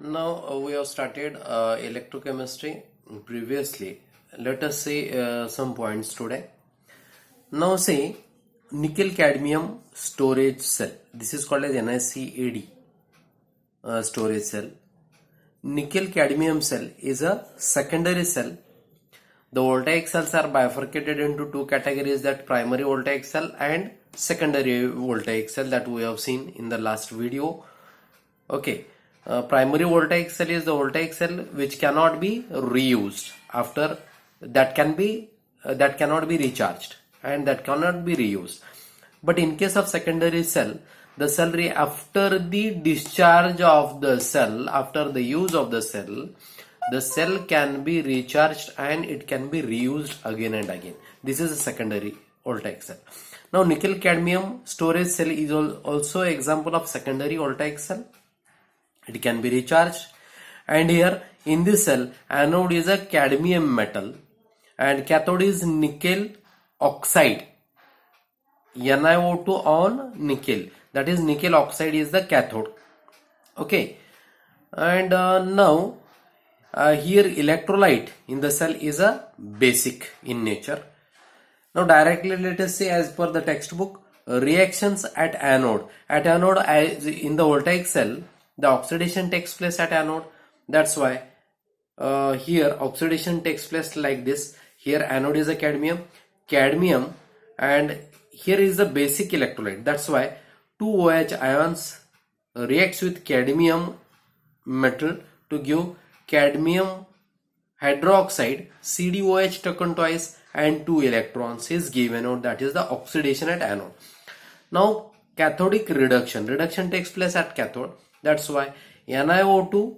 Now we have started electrochemistry previously. Let us see some points today. Now say nickel cadmium storage cell. This is called as NiCad storage cell. Nickel cadmium cell is a secondary cell. The voltaic cells are bifurcated into two categories, that primary voltaic cell and secondary voltaic cell, that we have seen in the last video. Okay. Primary voltaic cell is the voltaic cell which cannot be reused after that cannot be recharged and that cannot be reused. But in case of secondary cell, the cell after the discharge of the cell, after the use of the cell can be recharged and it can be reused again and again. This is a secondary voltaic cell. Now nickel cadmium storage cell is also example of secondary voltaic cell. It can be recharged, and here in this cell anode is a cadmium metal and cathode is nickel oxide, NiO2 on nickel, that is nickel oxide is the cathode. Okay, and now here electrolyte in the cell is a basic in nature. Now directly let us say, as per the textbook, reactions at anode. At anode, as in the voltaic cell, the oxidation takes place at anode. That's why here oxidation takes place like this. Here anode is a cadmium, and here is the basic electrolyte. That's why two OH ions reacts with cadmium metal to give cadmium hydroxide, CdOH taken twice, and 2 electrons is given out. That is the oxidation at anode. Now cathodic reduction takes place at cathode. That's why NiO2,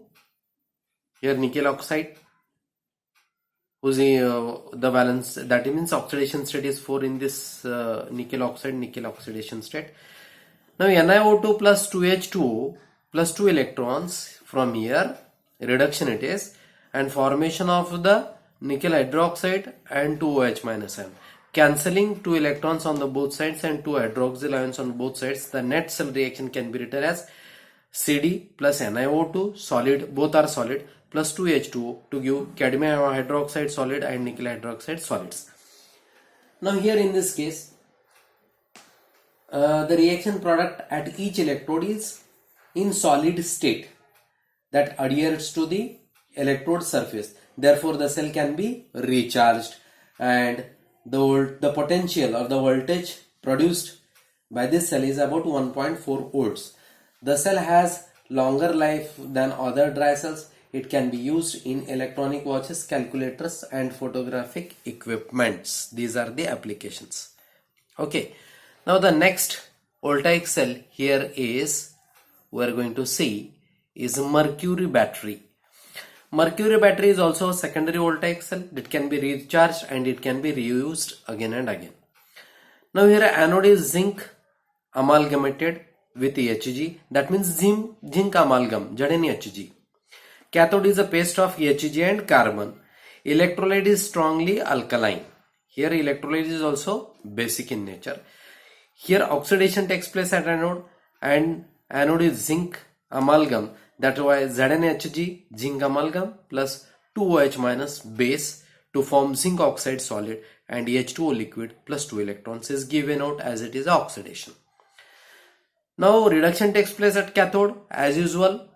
here nickel oxide, whose the valence, that means oxidation state is 4 in this nickel oxidation state. Now NiO2 plus 2H2O plus 2 electrons, from here reduction it is, and formation of the nickel hydroxide and 2 OH minus ion, cancelling 2 electrons on the both sides and 2 hydroxyl ions on both sides. The net cell reaction can be written as Cd plus NiO2 solid, both are solid, plus 2H2O to give cadmium hydroxide solid and nickel hydroxide solids. Now here in this case, the reaction product at each electrode is in solid state that adheres to the electrode surface. Therefore the cell can be recharged, and the potential or the voltage produced by this cell is about 1.4 volts. The cell has longer life than other dry cells. It can be used in electronic watches, calculators, and photographic equipments. These are the applications. Okay. Now the next voltaic cell here is, we are going to see, is mercury battery. Mercury battery is also a secondary voltaic cell that can be recharged and it can be reused again and again. Now here anode is zinc amalgamated with Hg, that means zinc amalgam, ZnHg. Cathode is a paste of Hg and carbon. Electrolyte is strongly alkaline. Here electrolyte is also basic in nature. Here oxidation takes place at anode, and anode is zinc amalgam. That's why ZnHg, zinc amalgam, plus 2OH minus base to form zinc oxide solid, and H2O liquid plus 2 electrons is given out as it is oxidation. Now reduction takes place at cathode as usual.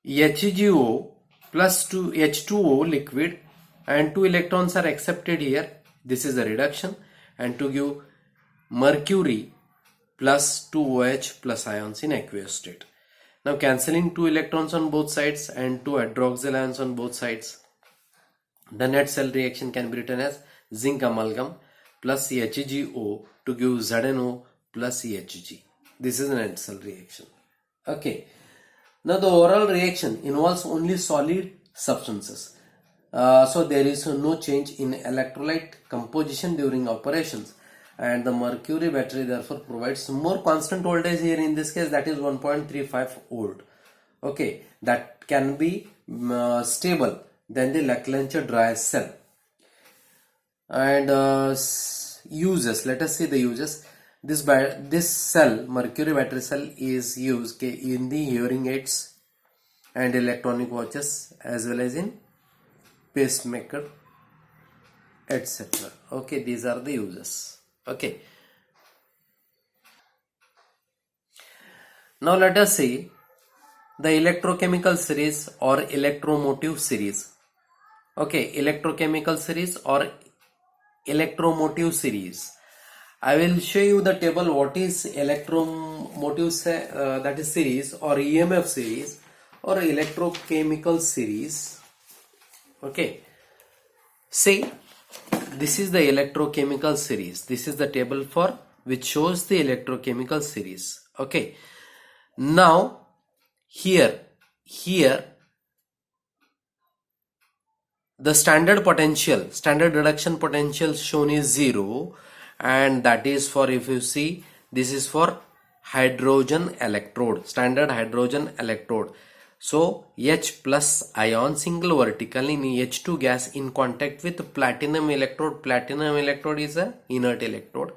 HgO plus 2 H2O liquid and 2 electrons are accepted here. This is a reduction, and to give mercury plus 2 OH plus ions in aqueous state. Now cancelling 2 electrons on both sides and 2 hydroxyl ions on both sides. The net cell reaction can be written as zinc amalgam plus HgO to give ZnO plus Hg. This is a net cell reaction. Okay. Now the overall reaction involves only solid substances. So there is no change in electrolyte composition during operations, and the mercury battery therefore provides more constant voltage here in this case, that is 1.35 volt. Okay, that can be stable than the Leclanché dry cell. And uses, let us see the uses. This cell, mercury battery cell, is used in the hearing aids, and electronic watches as well as in pacemaker, etc. Okay, these are the uses. Okay, now let us see the electrochemical series or electromotive series. Okay, electrochemical series or electromotive series. I will show you the table what is electromotive that is series or EMF series or electrochemical series. Okay, see, this is the electrochemical series. This is the table for which shows the electrochemical series. Okay, now here the standard reduction potential shown is 0, and that is for, if you see, this is for hydrogen electrode, standard hydrogen electrode. So H plus ion single vertical in H2 gas in contact with platinum electrode. Platinum electrode is a inert electrode,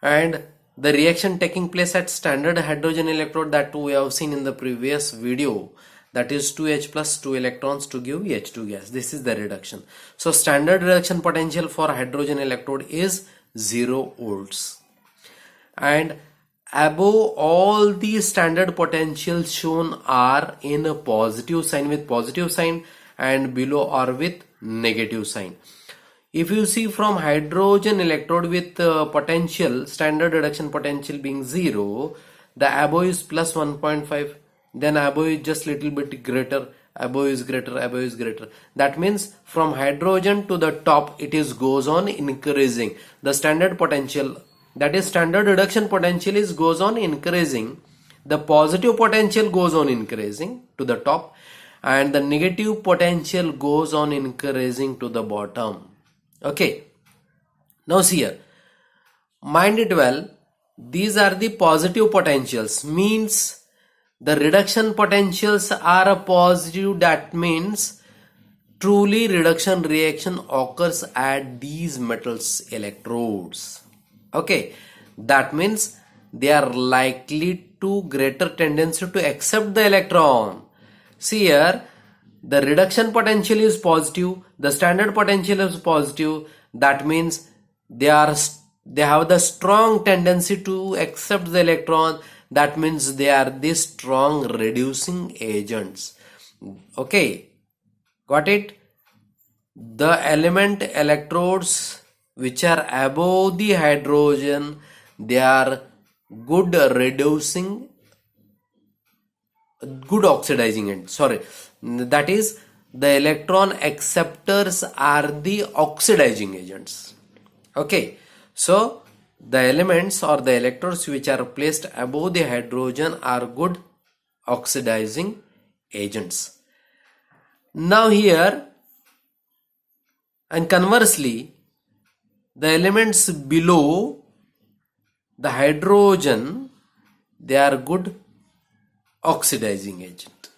and the reaction taking place at standard hydrogen electrode that we have seen in the previous video, that is 2H plus 2 electrons to give H2 gas. This is the reduction. So standard reduction potential for hydrogen electrode is 0 volts, and above all the standard potentials shown are in a positive sign, with positive sign, and below are with negative sign. If you see from hydrogen electrode with potential, standard reduction potential being 0, the above is plus 1.5, then above is just little bit greater, above is greater, above is greater. That means from hydrogen to the top it is goes on increasing. The standard potential, that is standard reduction potential, is goes on increasing. The positive potential goes on increasing to the top, and the negative potential goes on increasing to the bottom. Okay, now see here, mind it well, these are the positive potentials, means the reduction potentials are a positive. That means truly reduction reaction occurs at these metals electrodes. Okay, that means they are likely to greater tendency to accept the electron. See here, the reduction potential is positive, the standard potential is positive. That means they have the strong tendency to accept the electron. That means they are the strong reducing agents. Okay, got it? The element electrodes which are above the hydrogen, they are good reducing, good oxidizing agent. Sorry, that is, the electron acceptors are the oxidizing agents. Okay, so the elements or the electrodes which are placed above the hydrogen are good oxidizing agents. Now here, and conversely, the elements below the hydrogen, they are good oxidizing agent.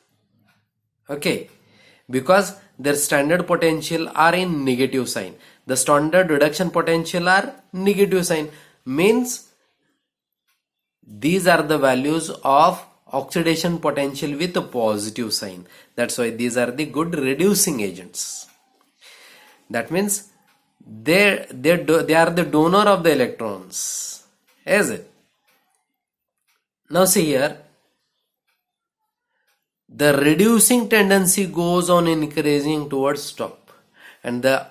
Okay, because their standard potential are in negative sign, the standard reduction potential are negative sign, means these are the values of oxidation potential with a positive sign. That's why these are the good reducing agents. That means they are the donor of the electrons, is it? Now see here, the reducing tendency goes on increasing towards top, and the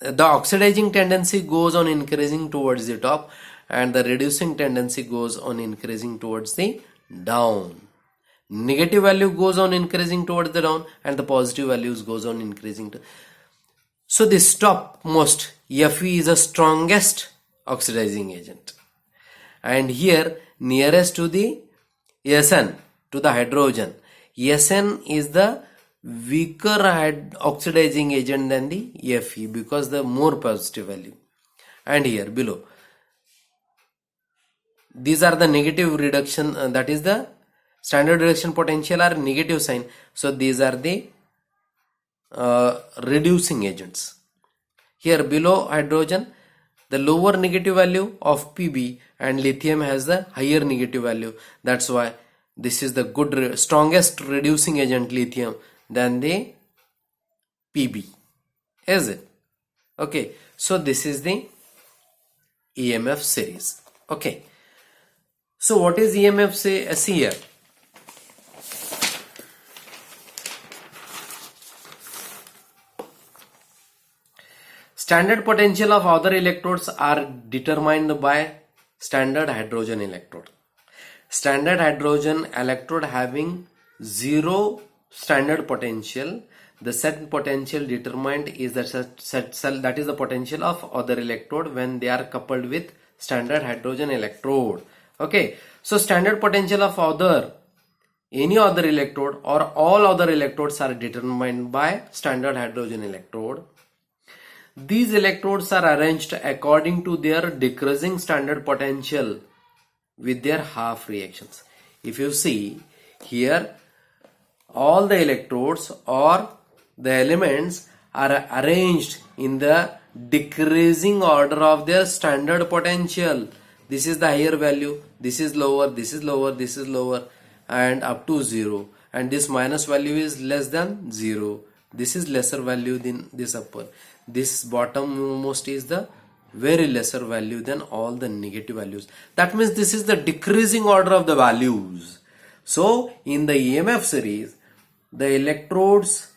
oxidizing tendency goes on increasing towards the top, and the reducing tendency goes on increasing towards the down. Negative value goes on increasing towards the down, and the positive values goes on increasing to. So this topmost Fe is the strongest oxidizing agent, and here nearest to the Sn, to the hydrogen, Sn is the weaker oxidizing agent than the Fe, because the more positive value. And here below, these are the negative reduction, that is the standard reduction potential are negative sign, so these are the reducing agents. Here below hydrogen, the lower negative value of Pb, and lithium has the higher negative value. That's why This is the good, strongest reducing agent lithium than the Pb, is it? Okay, so this is the EMF series. Okay, so what is EMF say here? Standard potential of other electrodes are determined by standard hydrogen electrode. Standard hydrogen electrode having zero standard potential, the set potential determined is the set cell, that is the potential of other electrode when they are coupled with standard hydrogen electrode. Okay, so standard potential of any other electrode or all other electrodes are determined by standard hydrogen electrode. These electrodes are arranged according to their decreasing standard potential with their half reactions. If you see here, all the electrodes or the elements are arranged in the decreasing order of their standard potential. This is the higher value, this is lower, this is lower, this is lower, and up to 0. And this minus value is less than 0. This is lesser value than this upper. This bottom most is the very lesser value than all the negative values. That means this is the decreasing order of the values. So in the EMF series, the electrodes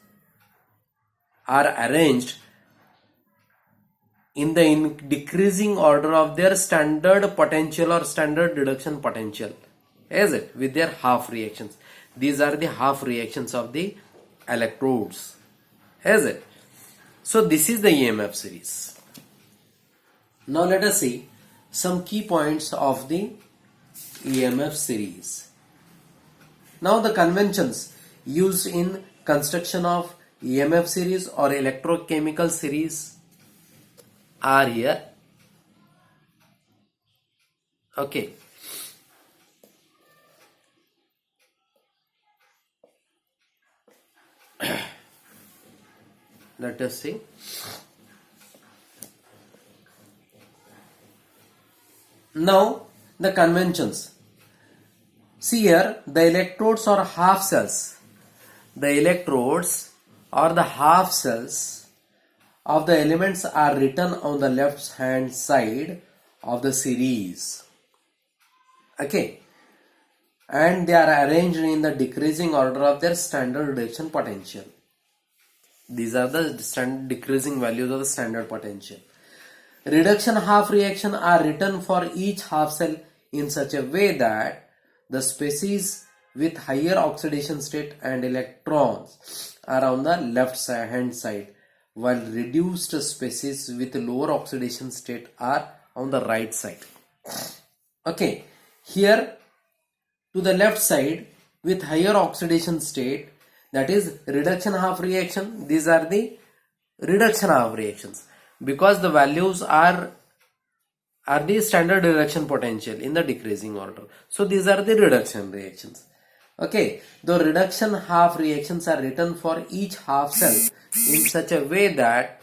are arranged in the decreasing order of their standard potential or standard reduction potential, is it, with their half reactions. These are the half reactions of the electrodes, is it. So this is the EMF series. Now let us see some key points of the EMF series. Now the conventions used in construction of EMF series or electrochemical series are here. Okay. Let us see. Now the conventions. See here, the electrodes or half cells. The electrodes or the half cells of the elements are written on the left hand side of the series. Okay. And they are arranged in the decreasing order of their standard reduction potential. These are the decreasing values of the standard potential. Reduction half reaction are written for each half cell in such a way that the species with higher oxidation state and electrons are on the left hand side, while reduced species with lower oxidation state are on the right side. Okay, here to the left side with higher oxidation state, that is reduction half reaction. These are the reduction half reactions because the values are the standard reduction potential in the decreasing order. So these are the reduction reactions. Okay, the reduction half reactions are written for each half cell in such a way that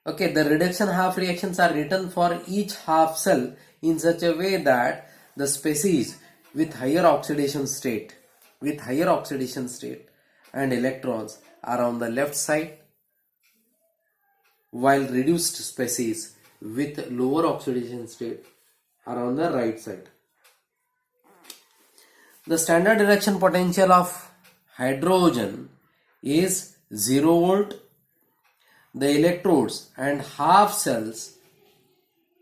Okay, the reduction half reactions are written for each half cell in such a way that the species with higher oxidation state and electrons are on the left side, while reduced species with lower oxidation state are on the right side. The standard reduction potential of hydrogen is 0 volt. The electrodes and half cells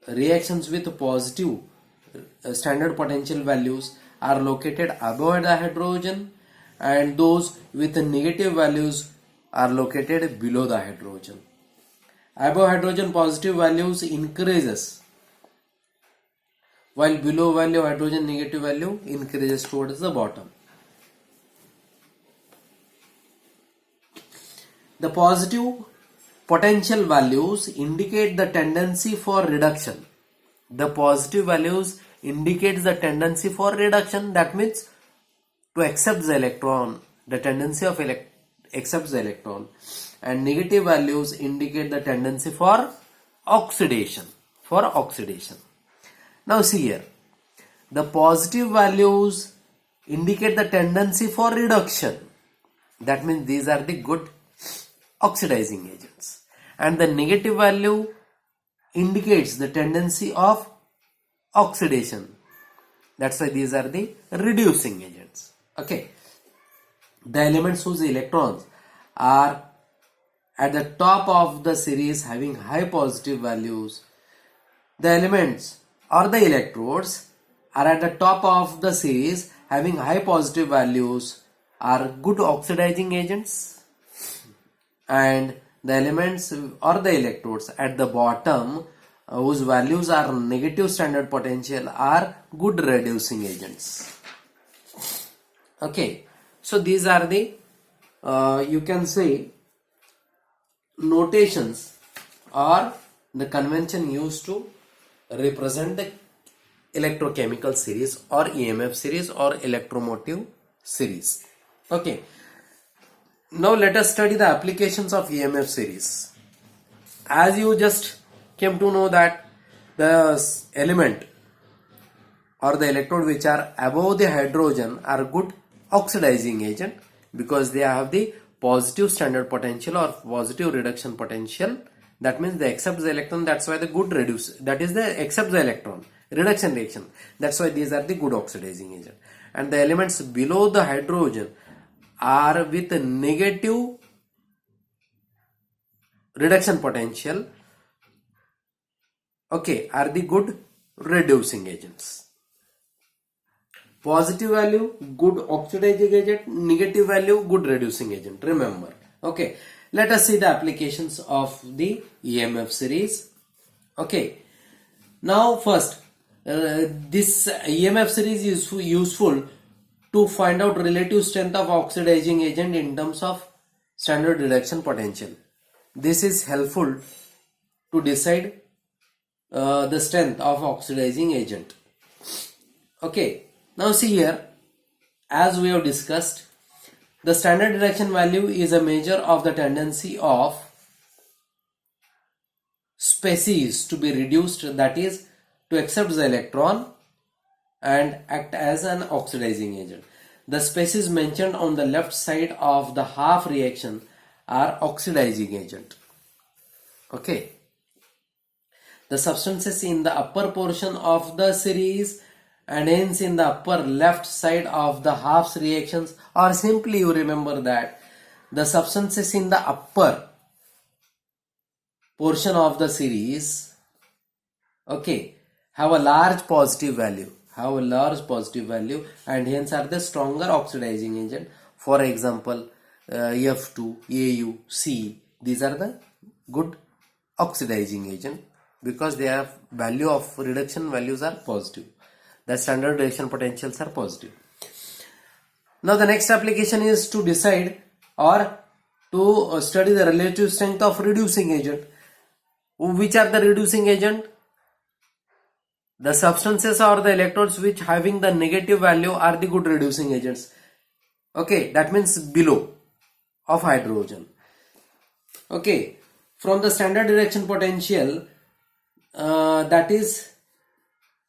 reactions with positive standard potential values are located above the hydrogen, and those with negative values are located below the hydrogen. Above hydrogen positive values increases, while below value hydrogen negative value increases towards the bottom. The positive potential values indicate the tendency for reduction. The positive values indicates the tendency for reduction. That means to accept the electron, the tendency of accepts the electron, and negative values indicate the tendency for oxidation. Now see here, the positive values indicate the tendency for reduction. That means these are the good oxidizing agents. And the negative value indicates the tendency of oxidation. That's why these are the reducing agents. Okay. The elements whose electrons are at the top of the series having high positive values. The elements or the electrodes are at the top of the series having high positive values are good oxidizing agents, and the elements or the electrodes at the bottom whose values are negative standard potential are good reducing agents. Okay, so these are the you can say notations or the convention used to represent the electrochemical series or EMF series or electromotive series. Okay, now let us study the applications of EMF series. As you just came to know that the element or the electrode which are above the hydrogen are good oxidizing agent because they have the positive standard potential or positive reduction potential. That means they accept the electron. That's why the good reduce. That is the accept the electron reduction reaction. That's why these are the good oxidizing agent. And the elements below the hydrogen are with negative reduction potential. Okay, are the good reducing agents. Positive value, good oxidizing agent. Negative value, good reducing agent. Remember. Okay, let us see the applications of the EMF series. Okay, now first, this EMF series is useful to find out relative strength of oxidizing agent in terms of standard reduction potential. This is helpful to decide the strength of oxidizing agent. Okay, now see here, as we have discussed, the standard reduction value is a measure of the tendency of species to be reduced, that is to accept the electron and act as an oxidizing agent. The species mentioned on the left side of the half reaction are oxidizing agent. Okay. The substances in the upper portion of the series and hence in the upper left side of the halves reactions, or simply you remember that the substances in the upper portion of the series, okay, have a large positive value, and hence are the stronger oxidizing agent. For example, F2, AU, C, these are the good oxidizing agent because their value of reduction values are positive. The standard reduction potentials are positive. Now the next application is to decide or to study the relative strength of reducing agent. Which are the reducing agent? The substances or the electrodes which having the negative value are the good reducing agents. Okay, that means below of hydrogen. Okay, from the standard reduction potential, that is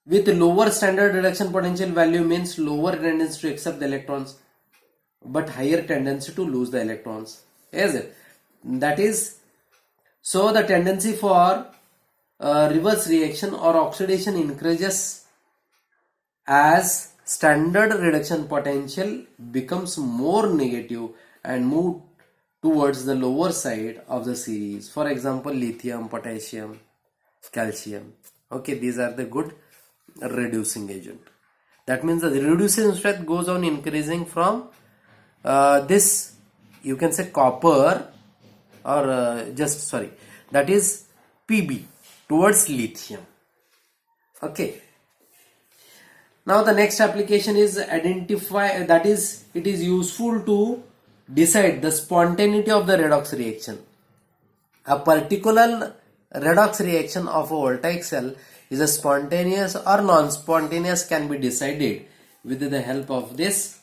with lower standard reduction potential value means lower tendency to accept the electrons but higher tendency to lose the electrons. Is it? That is, so the tendency for reverse reaction or oxidation increases as standard reduction potential becomes more negative and move towards the lower side of the series. For example, lithium, potassium, calcium. Okay, these are the good reducing agent. That means the reducing strength goes on increasing from this, you can say copper or that is Pb towards lithium. Okay. Now the next application is identify, that is it is useful to decide the spontaneity of the redox reaction. A particular redox reaction of a voltaic cell is a spontaneous or non-spontaneous can be decided with the help of this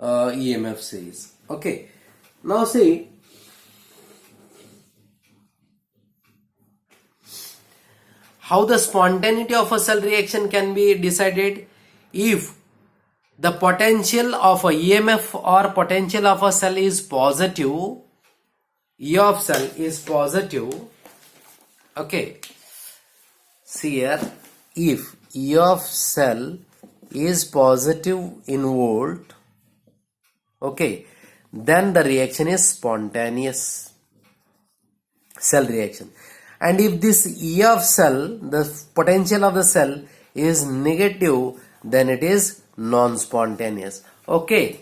EMF series. Okay. Now see, how the spontaneity of a cell reaction can be decided? If the potential of a EMF or potential of a cell is positive, E of cell is positive, okay, see here, if E of cell is positive in volt, okay, then the reaction is spontaneous cell reaction. And if this E of cell, the potential of the cell is negative, then it is non-spontaneous. Okay,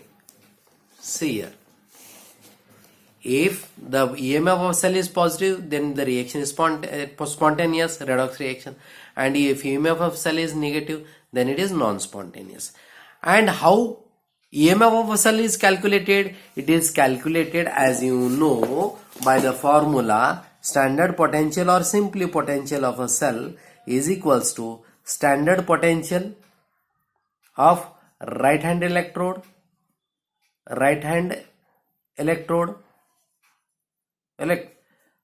see here, if the EMF of cell is positive, then the reaction is spontaneous redox reaction, and if EMF of cell is negative, then it is non-spontaneous. And how EMF of a cell is calculated? It is calculated, as you know, by the formula standard potential or simply potential of a cell is equals to standard potential of right hand electrode,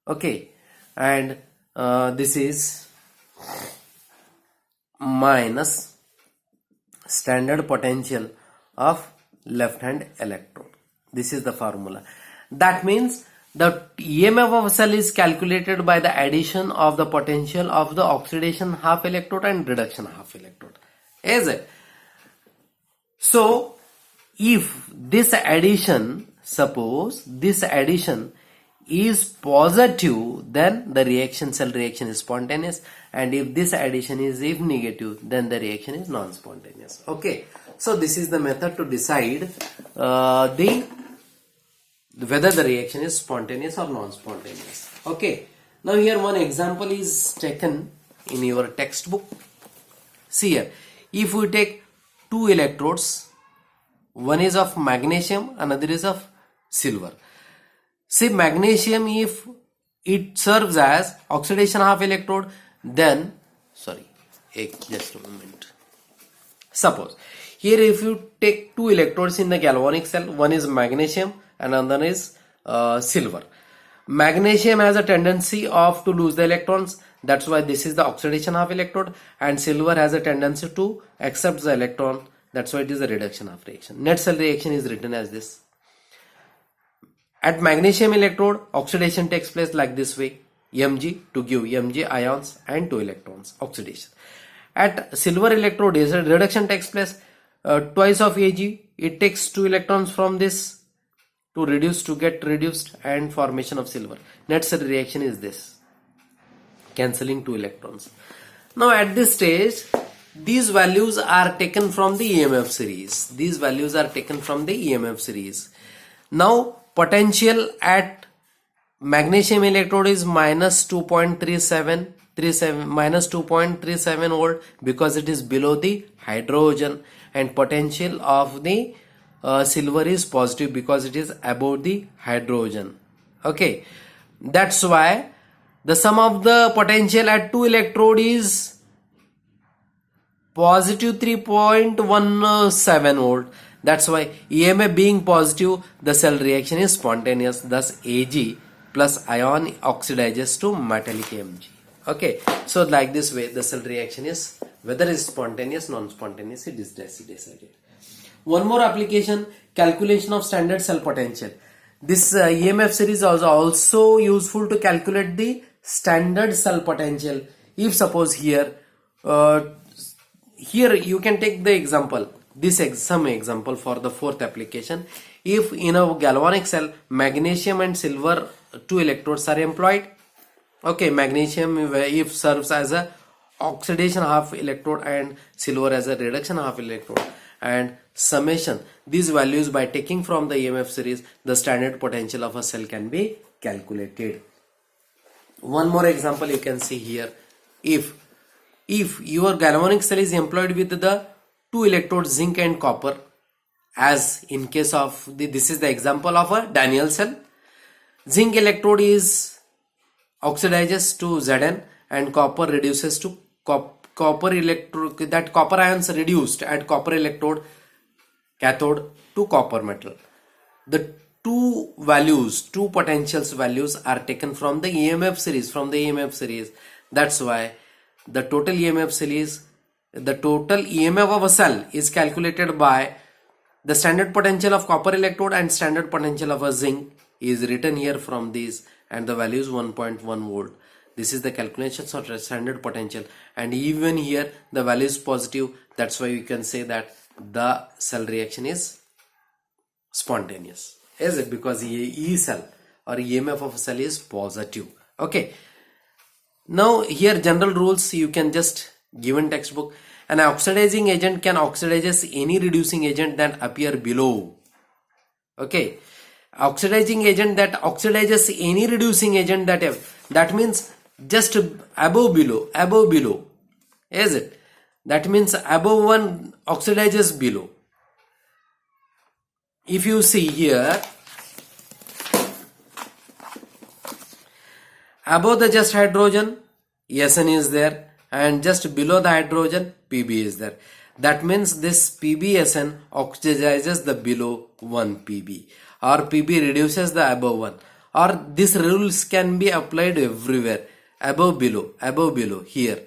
okay, and this is minus standard potential of left hand electrode. This is the formula. That means the EMF of a cell is calculated by the addition of the potential of the oxidation half electrode and reduction half electrode. Is it? So if this addition, suppose this addition is positive, then the cell reaction is spontaneous, and if this addition is negative, then the reaction is non-spontaneous. Okay, so this is the method to decide whether the reaction is spontaneous or non-spontaneous. Okay, now here one example is taken in your textbook. See here, if we take two electrodes, one is of magnesium, another is of silver. Say magnesium, if it serves as oxidation half electrode, then just a moment. Suppose here if you take two electrodes in the galvanic cell, one is magnesium and another is silver. Magnesium has a tendency to lose the electrons, that's why this is the oxidation half electrode, and silver has a tendency to accept the electron, that's why it is a reduction half reaction. Net cell reaction is written as this. At magnesium electrode, oxidation takes place like this way, Mg to give Mg ions and 2 electrons, oxidation. At silver electrode, reduction takes place, twice of Ag, it takes 2 electrons from this to get reduced, and formation of silver. Net cell reaction is this, cancelling 2 electrons. Now at this stage, these values are taken from the EMF series. Now potential at magnesium electrode is minus 2.37 volt because it is below the hydrogen, and potential of the silver is positive because it is above the hydrogen. Okay, that's why the sum of the potential at 2 electrode is positive 3.17 volt. That's why EMF being positive, the cell reaction is spontaneous. Thus Ag plus ion oxidizes to metallic Mg. Okay, so like this way the cell reaction is, whether it is spontaneous, non-spontaneous, it is decided. One more application, calculation of standard cell potential. This EMF series is also useful to calculate the standard cell potential. If suppose here you can take the example, some example for the fourth application. If in a galvanic cell, magnesium and silver 2 electrodes are employed. Okay, magnesium if serves as a oxidation half electrode and silver as a reduction half electrode, and summation these values by taking from the EMF series, the standard potential of a cell can be calculated. One more example you can see here. If your galvanic cell is employed with the 2 electrodes zinc and copper, as in case of this is the example of a Daniell cell. Zinc electrode is oxidizes to Zn and copper reduces to copper electrode, that copper ions reduced at copper electrode cathode to copper metal. The two potentials values are taken from the EMF series, That's why the total EMF of a cell is calculated by the standard potential of copper electrode and standard potential of a zinc is written here from this, and the value is 1.1 volt. This is the calculations of the standard potential, and even here the value is positive. That's why you can say that the cell reaction is spontaneous. Is it? Because E cell or EMF of a cell is positive. Okay. Now here general rules you can just give in textbook. An oxidizing agent can oxidize any reducing agent that appear below. Okay. Oxidizing agent that oxidizes any reducing agent that means just above below. Is it? That means above one oxidizes below. If you see here, above the just hydrogen, Sn is there, and just below the hydrogen, Pb is there. That means this PbSn oxidizes the below 1 Pb, or Pb reduces the above 1, or these rules can be applied everywhere. Above below here.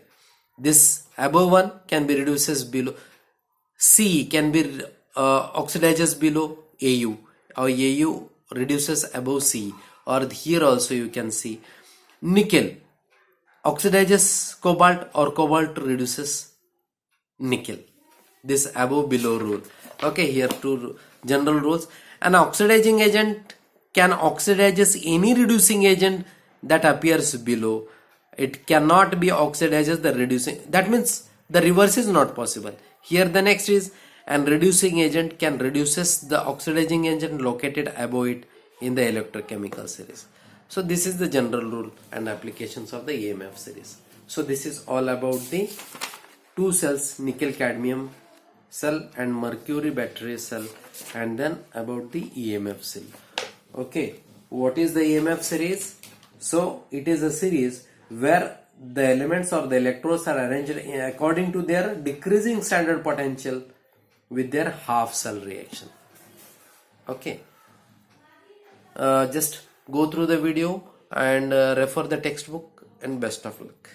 This above 1 can be reduces below. C can be oxidizes below Au, or Au reduces above C, or here also you can see nickel oxidizes cobalt, or cobalt reduces nickel. This above below rule. Okay, here two general rules. An oxidizing agent can oxidize any reducing agent that appears below. It cannot be oxidizes the reducing. That means the reverse is not possible. Here the next is, an reducing agent can reduces the oxidizing agent located above it in the electrochemical series. So this is the general rule and applications of the EMF series. So this is all about the two cells, nickel cadmium cell and mercury battery cell, and then about the EMF cell. Okay, what is the EMF series? So it is a series where the elements or the electrodes are arranged according to their decreasing standard potential with their half cell reaction. Okay, just go through the video and refer the textbook, and best of luck.